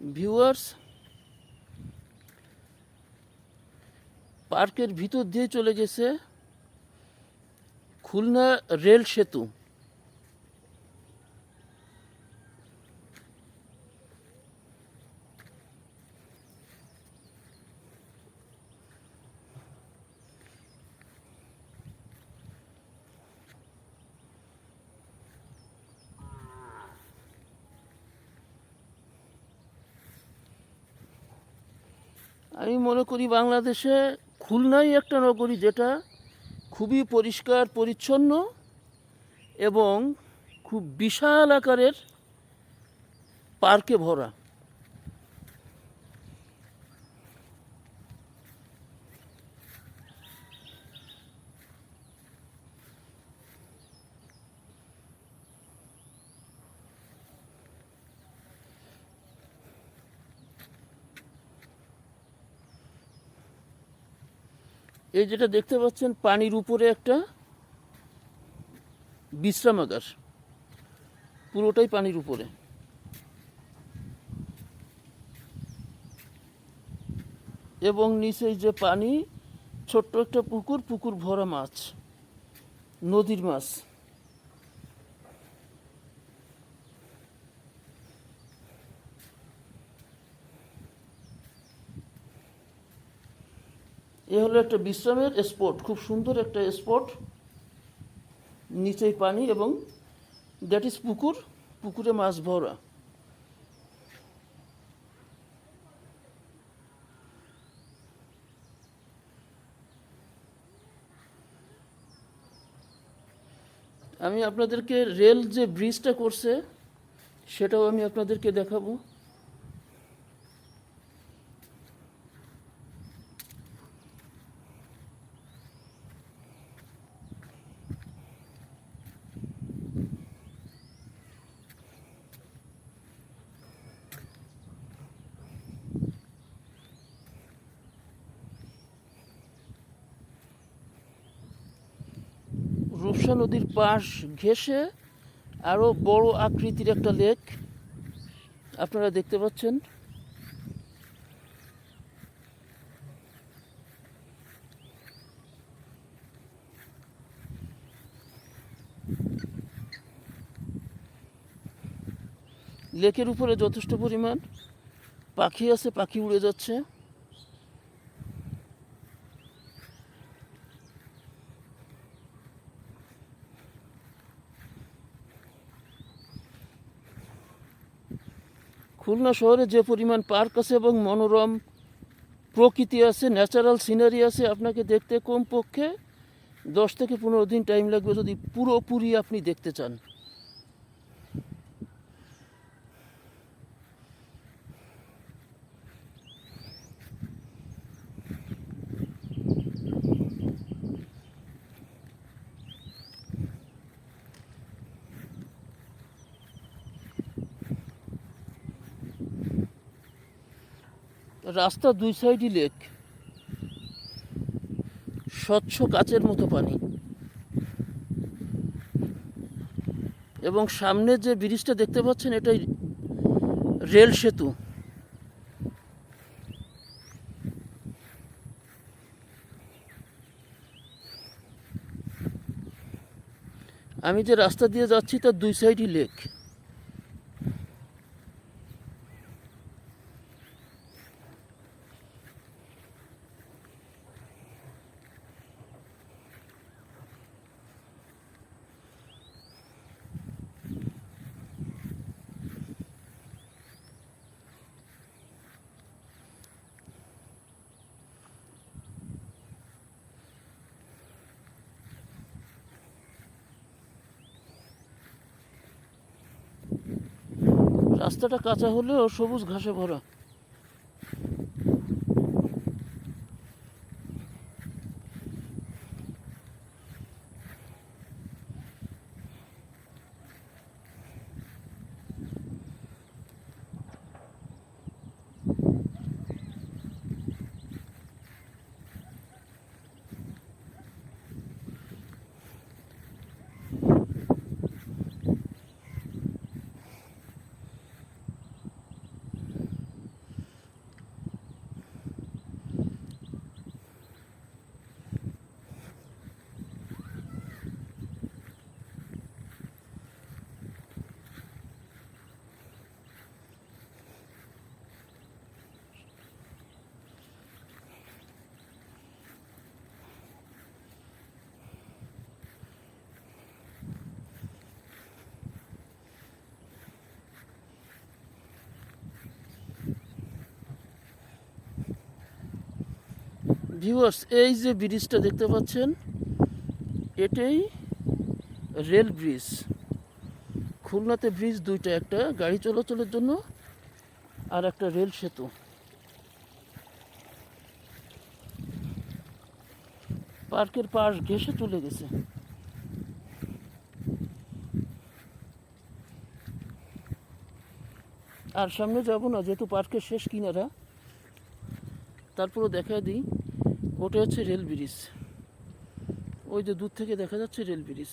Viewers, পার্কের ভিতর দিয়ে চলে গেছে খুলনা রেল সেতু। আমি মনে করি বাংলাদেশে খুলনাই একটা নগরী যেটা খুবই পরিষ্কার পরিচ্ছন্ন এবং খুব বিশাল আকারের পার্কে ভরা। এই যেটা দেখতে পাচ্ছেন পানির উপরে একটা বিশ্রামাগার, পুরোটাই পানির উপরে। এবং নিচেই যে পানি, ছোট্ট একটা পুকুর, পুকুর ভরা মাছ, নদীর মাছ। এ হলো একটা বিশ্রামের স্পট, খুব সুন্দর একটা স্পট। নিচেই পানি এবং দ্যাট ইজ পুকুর, পুকুরে মাছ ভরা। আমি আপনাদেরকে রেল যে ব্রিজটা করছে সেটাও আমি আপনাদেরকে দেখাবো। রূপসা নদীর পাশ ঘেঁষে আরও বড় আকৃতির একটা লেক আপনারা দেখতে পাচ্ছেন। লেকের উপরে যথেষ্ট পরিমাণ পাখি আছে, পাখি উড়ে যাচ্ছে। খুলনা শহরে যে পরিমাণ পার্ক আছে এবং মনোরম প্রকৃতি আছে, ন্যাচারাল সিনারি আছে, আপনাকে দেখতে কমপক্ষে 10 থেকে 15 দিন টাইম লাগবে যদি পুরোপুরি আপনি দেখতে চান। রাস্তা দুই সাইডই লেক, স্বচ্ছ কাচের মতো পানি। এবং সামনে যে ব্রিজটা দেখতে পাচ্ছেন এটাই রেল সেতু। আমি যে রাস্তা দিয়ে যাচ্ছি তার দুই সাইডই লেক। রাস্তাটা কাঁচা হলেও সবুজ ঘাসে ভরা। ভিউয়ার্স, এই যে ব্রিজটা দেখতে পাচ্ছেন, এটাই রেল ব্রিজ। খুলনাতে ব্রিজ দুইটা, একটা গাড়ি চলাচলের জন্য আর একটা রেল সেতু। পার্কের পাশ ঘেঁষে চলে গেছে। আর সামনে যাব না, যেহেতু পার্কের শেষ কিনারা। তারপরে দেখা দিই, ওটা হচ্ছে রেল ব্রিজ। ওই যে দূর থেকে দেখা যাচ্ছে রেল ব্রিজ।